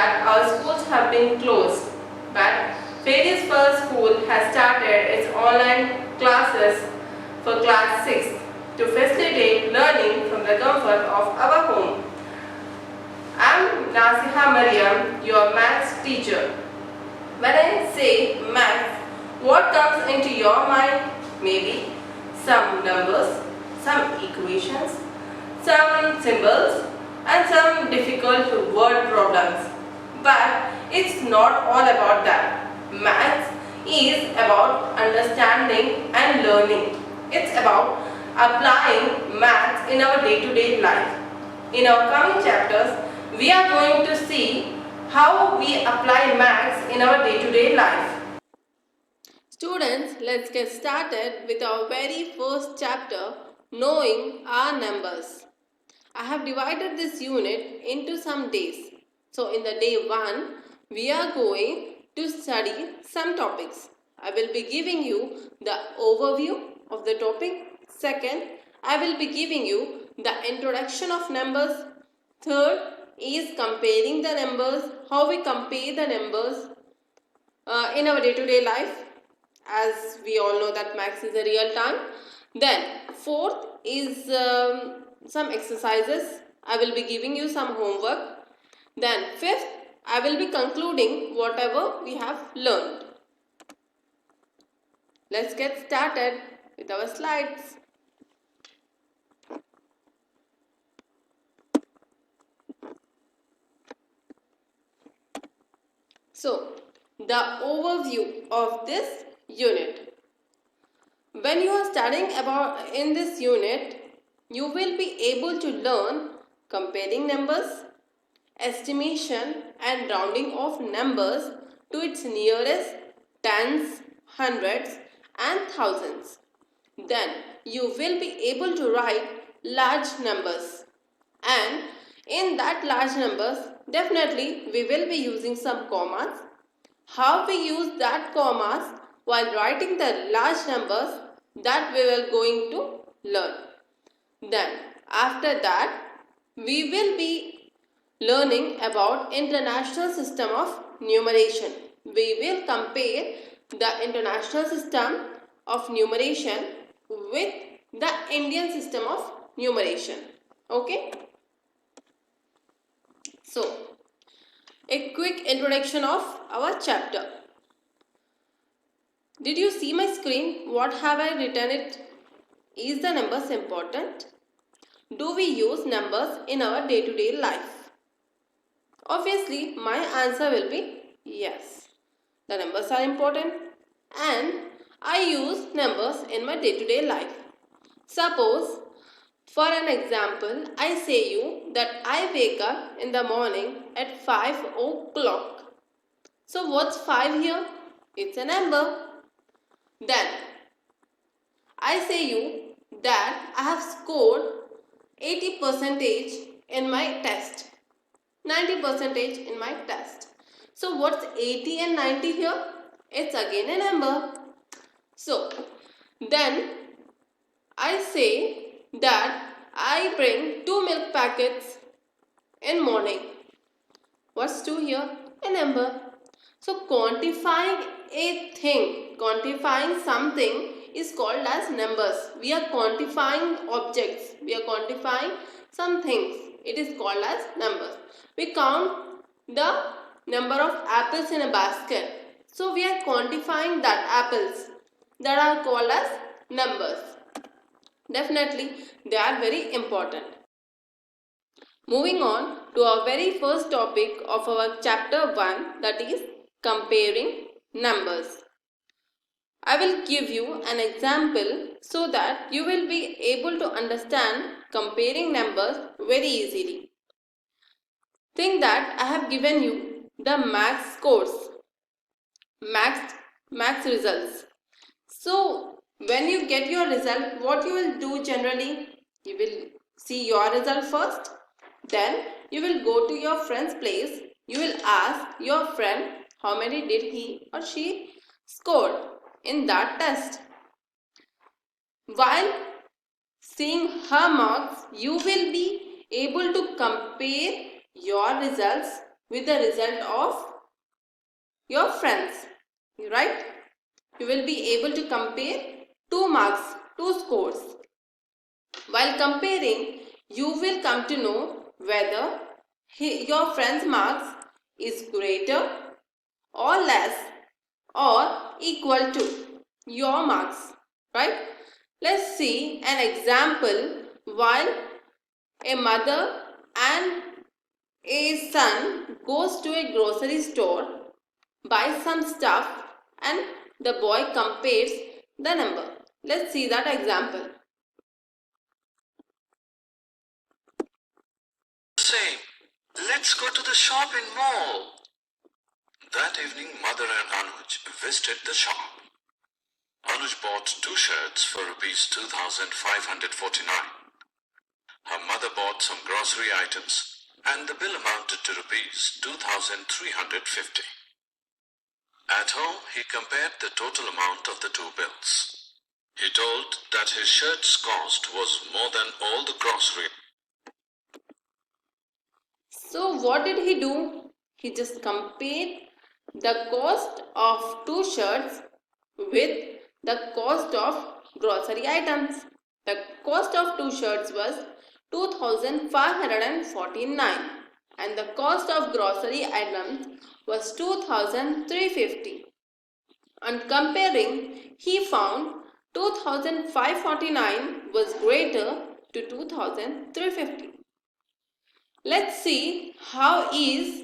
that our schools have been closed, but Fairies First School has started its online classes for class 6 to facilitate learning from the comfort of our home. I am Nasiha Mariam, your maths teacher. When I say maths, what comes into your mind? Maybe some numbers, some equations, some symbols, and some difficult word problems. But it's not all about that. Maths is about understanding and learning. It's about applying maths in our day-to-day life. In our coming chapters, we are going to see how we apply maths in our day-to-day life. Students, let's get started with our very first chapter, knowing our numbers. I have divided this unit into some days. So in the day 1, we are going to study some topics. I will be giving you the overview of the topic. Second, I will be giving you the introduction of numbers. Third is comparing the numbers, how we compare the numbers in our day-to-day life, as we all know that maths is a real time. Then fourth is some exercises. I will be giving you some homework. Then fifth, I will be concluding whatever we have learned. Let's get started with our slides. So, the overview of this unit. When you are studying about in this unit, you will be able to learn comparing numbers, estimation and rounding of numbers to its nearest tens, hundreds and thousands. Then you will be able to write large numbers, and in that large numbers definitely we will be using some commas. How we use that commas while writing the large numbers, that we will going to learn. Then after that we will be learning about international system of numeration. We will compare the international system of numeration with the Indian system of numeration. Okay. So, a quick introduction of our chapter. Did you see my screen? What have I written it? Is the numbers important? Do we use numbers in our day-to-day life? Obviously, my answer will be yes. The numbers are important and I use numbers in my day-to-day life. Suppose, for an example, I say you that I wake up in the morning at 5 o'clock. So what's 5 here? It's a number. Then I say you that I have scored 80% in my test, 90% in my test. So what's 80 and 90 here? It's again a number. So then I say that I bring 2 milk packets in morning. What's 2 here? A number. So quantifying a thing, quantifying something is called as numbers. We are quantifying objects. We are quantifying some things. It is called as numbers. We count the number of apples in a basket. So we are quantifying that apples. That are called as numbers. Definitely, they are very important. Moving on to our very first topic of our chapter 1, that is comparing numbers. I will give you an example so that you will be able to understand comparing numbers very easily. Think that I have given you the max scores, max results. So when you get your result, what you will do generally? You will see your result first. Then you will go to your friend's place. You will ask your friend how many did he or she scored in that test. While seeing her marks, you will be able to compare your results with the result of your friends, right? You will be able to compare two marks, two scores. While comparing, you will come to know whether your friend's marks is greater or less or equal to your marks, right? Let's see an example. While a mother and a son goes to a grocery store, buys some stuff, and the boy compares the number. Let's see that example. Say, let's go to the shopping mall. That evening, Mother and Anuj visited the shop. Anuj bought two shirts for rupees 2,549. Her mother bought some grocery items and the bill amounted to rupees 2,350. At home, he compared the total amount of the two bills. He told that his shirt's cost was more than all the grocery. So what did he do? He just compared the cost of two shirts with the cost of grocery items. The cost of two shirts was 2,549 and the cost of grocery items was 2,350. On comparing, he found 2,549 was greater to 2,350. Let's see how is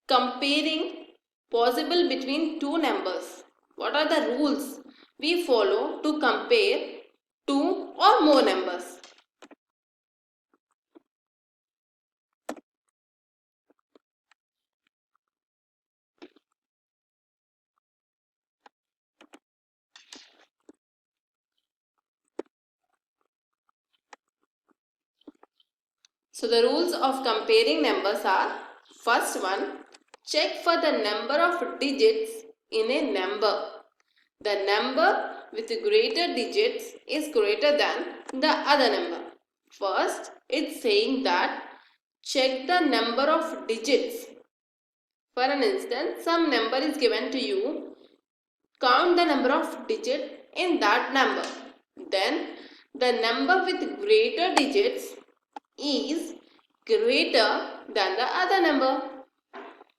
comparing possible between two numbers. What are the rules we follow to compare two or more numbers? So the rules of comparing numbers are: first one, check for the number of digits in a number. The number with greater digits is greater than the other number. First, it's saying that check the number of digits. For an instance, some number is given to you. Count the number of digits in that number. Then, the number with greater digits is greater than the other number.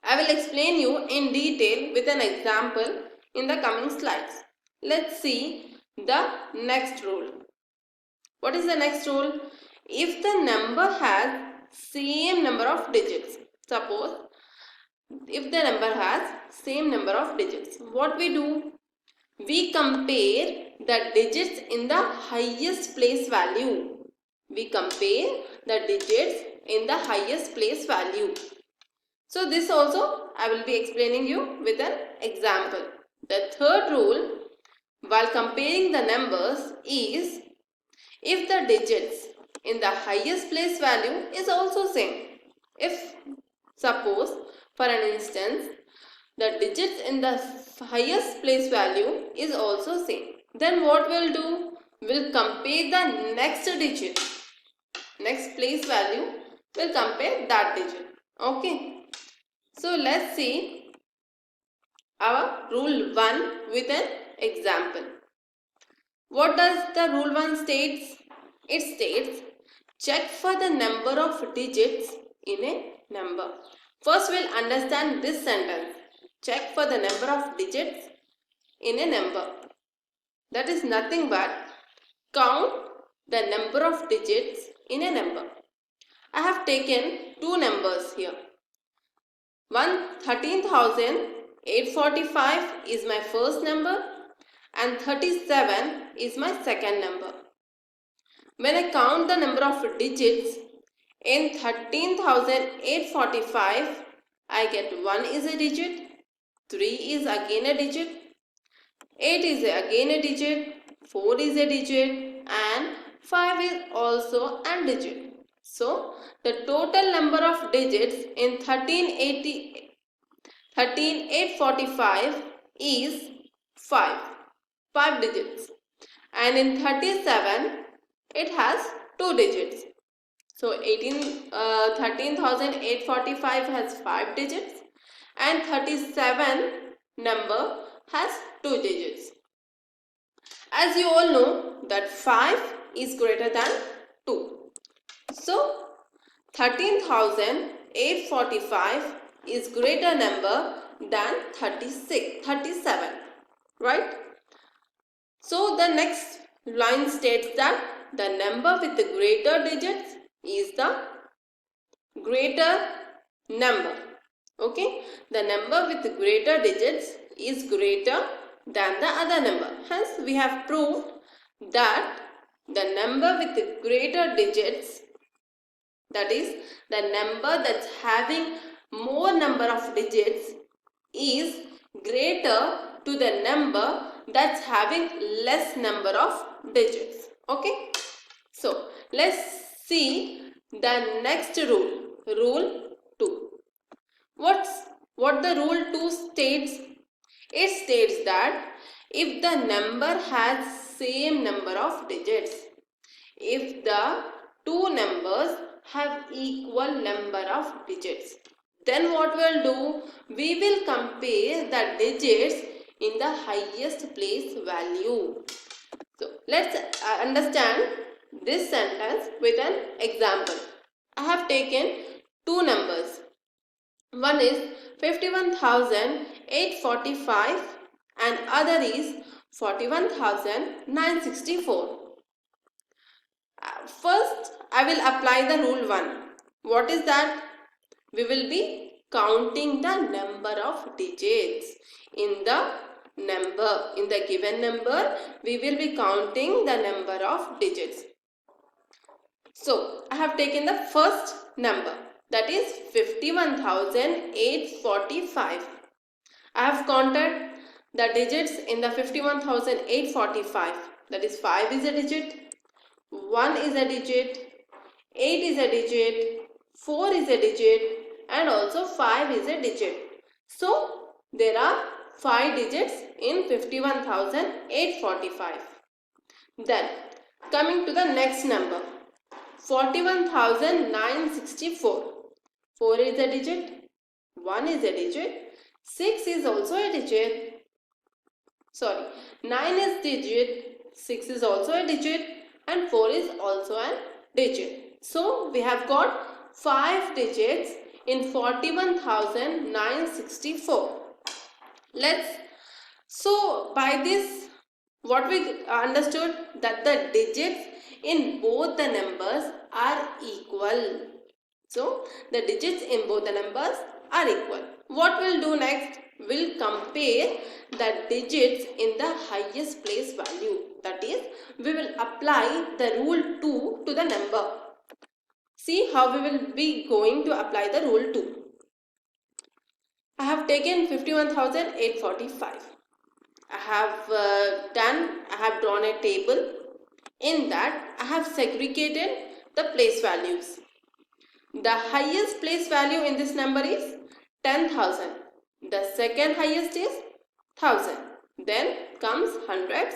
I will explain you in detail with an example in the coming slides. Let's see the next rule. What is the next rule? If the number has same number of digits, suppose if the number has same number of digits, what we do? We compare the digits in the highest place value. We compare the digits in the highest place value. So this also I will be explaining you with an example. The third rule while comparing the numbers is if the digits in the highest place value is also same. If suppose for an instance the digits in the highest place value is also same, then what we'll do? We'll compare the next digit. Next place value, we'll compare that digit. Okay. So let's see our rule 1 with an example. What does the rule 1 states? It states check for the number of digits in a number. First we'll understand this sentence. Check for the number of digits in a number. That is nothing but count the number of digits in a number. I have taken two numbers here. 13,845 is my first number and 37 is my second number. When I count the number of digits in 13,845, I get 1 is a digit, 3 is again a digit, 8 is again a digit, 4 is a digit and 5 is also a digit. So, the total number of digits in 13,845 is 5 digits, and in 37 it has 2 digits. So 13,845 has 5 digits and 37 number has 2 digits. As you all know that 5 is greater than 2. So 13,845 is greater number than 37, right? So the next line states that the number with the greater digits is the greater number. Okay, the number with the greater digits is greater than the other number. Hence, we have proved that the number with the greater digits, that is the number that's having more number of digits, is greater to the number that's having less number of digits. Okay, so let's see the next rule, rule 2. What the rule 2 states? It states that if the number has same number of digits, if the two numbers have equal number of digits, then what we'll do? We will compare the digits in the highest place value. So let's understand this sentence with an example. I have taken two numbers. One is 51,845 and other is 41,964. First, I will apply the rule 1. What is that? We will be counting the number of digits in the number. In the given number, we will be counting the number of digits. So, I have taken the first number, that is 51,845. I have counted the digits in the 51,845. That is 5 is a digit, 1 is a digit, 8 is a digit, 4 is a digit, and also 5 is a digit. So, there are 5 digits in 51,845. Then, coming to the next number, 41,964. 4 is a digit, 1 is a digit, 6 is also a digit. 9 is digit, 6 is also a digit, and 4 is also a digit. So, we have got 5 digits in 41,964. So by this, what we understood, that the digits in both the numbers are equal. So the digits in both the numbers are equal. What we'll do next? We'll compare the digits in the highest place value. That is, we will apply the rule 2 to the number. See how we will be going to apply the rule 2. I have taken 51,845. I have drawn a table. In that, I have segregated the place values. The highest place value in this number is 10,000. The second highest is 1,000. Then comes hundreds,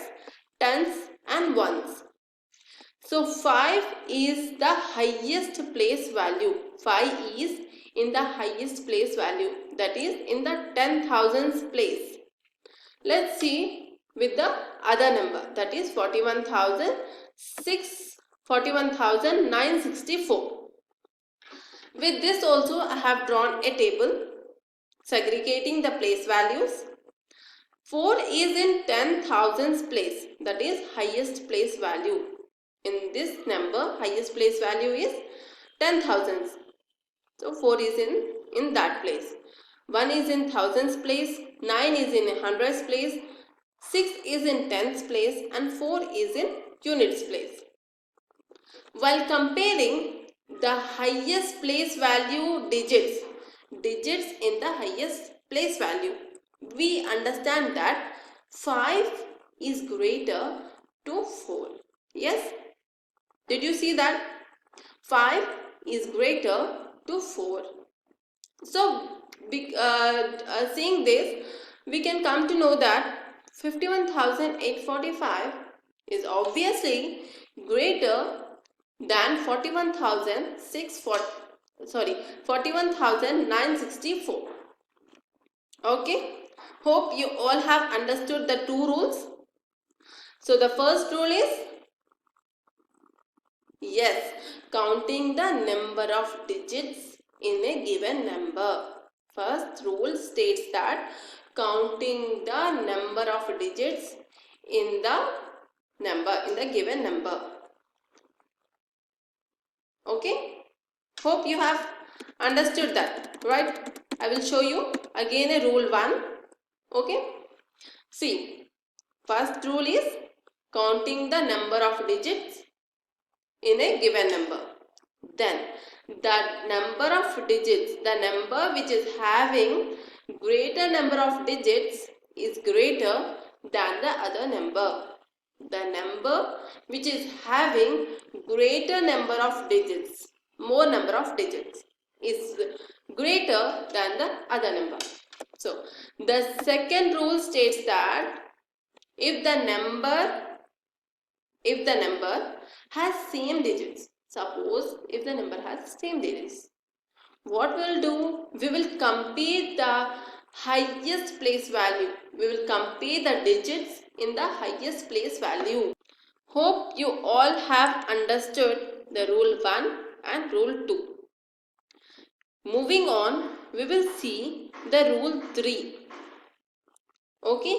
tens and ones. So 5 is the highest place value. 5 is in the highest place value, that is in the 10,000th place. Let's see with the other number, that is 41,964. With this also I have drawn a table segregating the place values. 4 is in 10,000th place, that is highest place value. In this number, highest place value is 10,000. So 4 is in that place. 1 is in thousands place, 9 is in hundreds place, 6 is in tens place, and 4 is in units place. While comparing the highest place value digits in the highest place value, we understand that 5 is greater to 4. Yes? Did you see that? 5 is greater to 4. So, seeing this, we can come to know that 51,845 is obviously greater than 41,964. Okay, hope you all have understood the two rules. So the first rule is, yes, counting the number of digits in a given number. First rule states that counting the number of digits in the given number. Okay, hope you have understood that, right? I will show you again a rule 1. Okay, see, first rule is counting the number of digits in a given number. Then the number of digits, the number which is having greater number of digits is greater than the other number. The number which is having greater number of digits, more number of digits, is greater than the other number. So the second rule states that if the number has same digits, suppose if the number has same digits, what we'll do, we will compare the highest place value. We will compare the digits in the highest place value. Hope you all have understood the rule 1 and rule 2. Moving on, we will see the rule 3. Okay,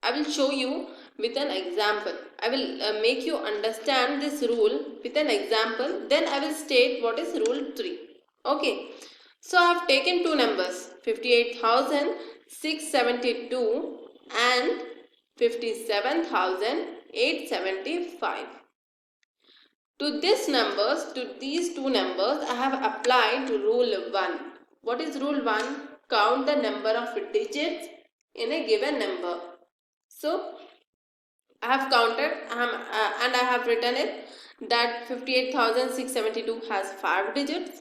I will show you with an example. I will make you understand this rule with an example. Then I will state what is rule 3. Okay, so I have taken two numbers, 58,672 and 57,875. To these two numbers, I have applied rule 1. What is rule 1? Count the number of digits in a given number. So, I have counted and I have written it that 58,672 has 5 digits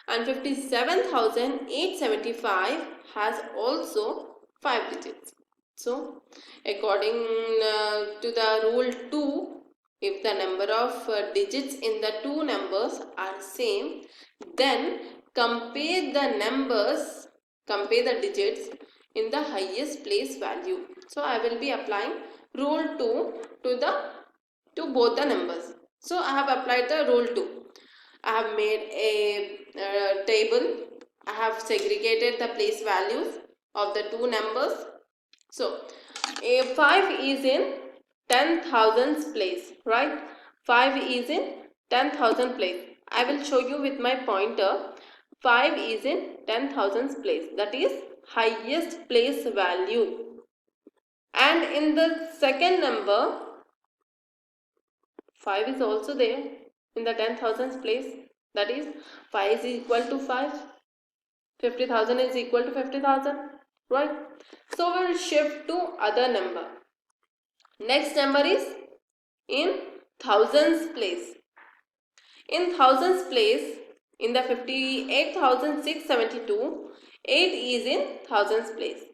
and 57,875 has also 5 digits. So, according to the rule 2, if the number of digits in the two numbers are same, then compare the digits in the highest place value. So I will be applying rule 2 to both the numbers. So I have applied the rule 2. I have made a table. I have segregated the place values of the two numbers. So a 5 is in 10,000 place, right? 5 is in 10,000 place. I will show you with my pointer. 5 is in 10,000 place, that is highest place value. And in the second number, 5 is also there in the 10,000 place, that is 5 is equal to 5, 50,000 is equal to 50,000, right? So we will shift to other number. Next number is in thousands place. In thousands place, in the 58,672, 8 is in thousands place.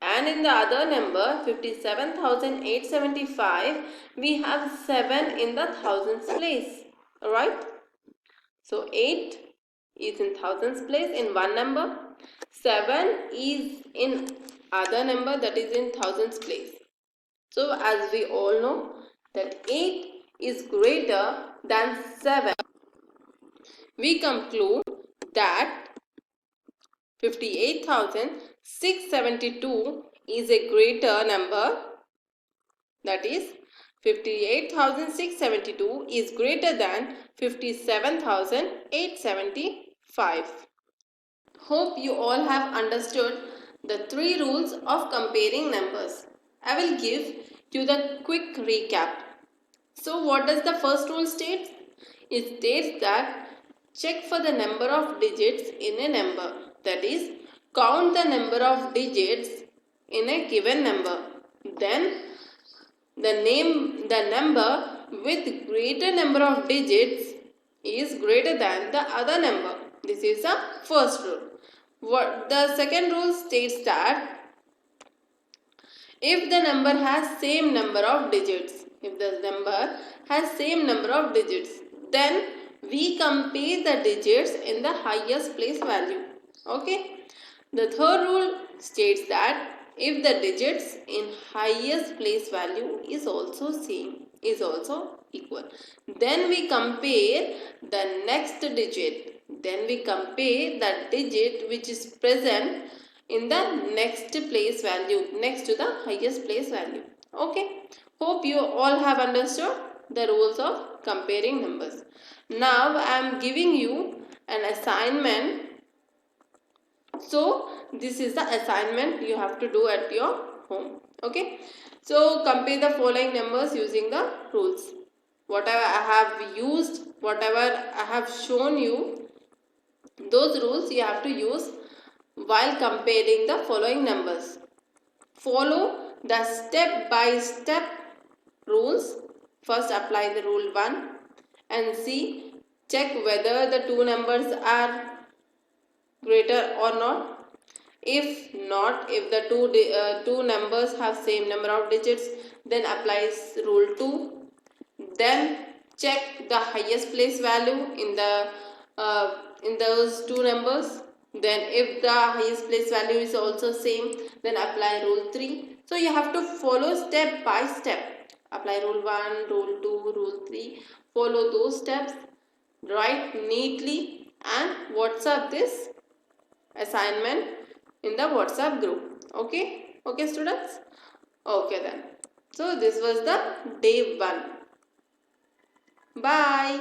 And in the other number, 57,875, we have 7 in the thousands place. Alright? So 8 is in thousands place in one number. 7 is in other number, that is in thousands place. So as we all know that 8 is greater than 7, we conclude that 58,672 is a greater number, that is 58,672 is greater than 57,875. Hope you all have understood the three rules of comparing numbers. I will give you the quick recap. So what does the first rule state? It states that check for the number of digits in a number. That is, count the number of digits in a given number. Then the number with greater number of digits is greater than the other number. This is the first rule. What the second rule states that if the number has same number of digits, Then we compare the digits in the highest place value. Okay. The third rule states that if the digits in highest place value is also same, is also equal, then we compare the next digit. Then we compare the digit which is present in the next place value, next to the highest place value. Okay. Hope you all have understood the rules of comparing numbers. Now I am giving you an assignment. So this is the assignment you have to do at your home. Okay. So compare the following numbers using the rules. Whatever I have used, whatever I have shown you, those rules you have to use while comparing the following numbers. Follow the step by step rules. First apply the rule 1 and see, check whether the two numbers are greater or not. If not, if the two numbers have same number of digits, then applies rule 2. Then check the highest place value in those two numbers. Then if the highest place value is also same, then apply rule 3. So you have to follow step by step. Apply rule 1, rule 2, rule 3. Follow those steps, write neatly, and WhatsApp this assignment in the WhatsApp group. Okay. Okay, students. Okay then. So this was the day 1. Bye.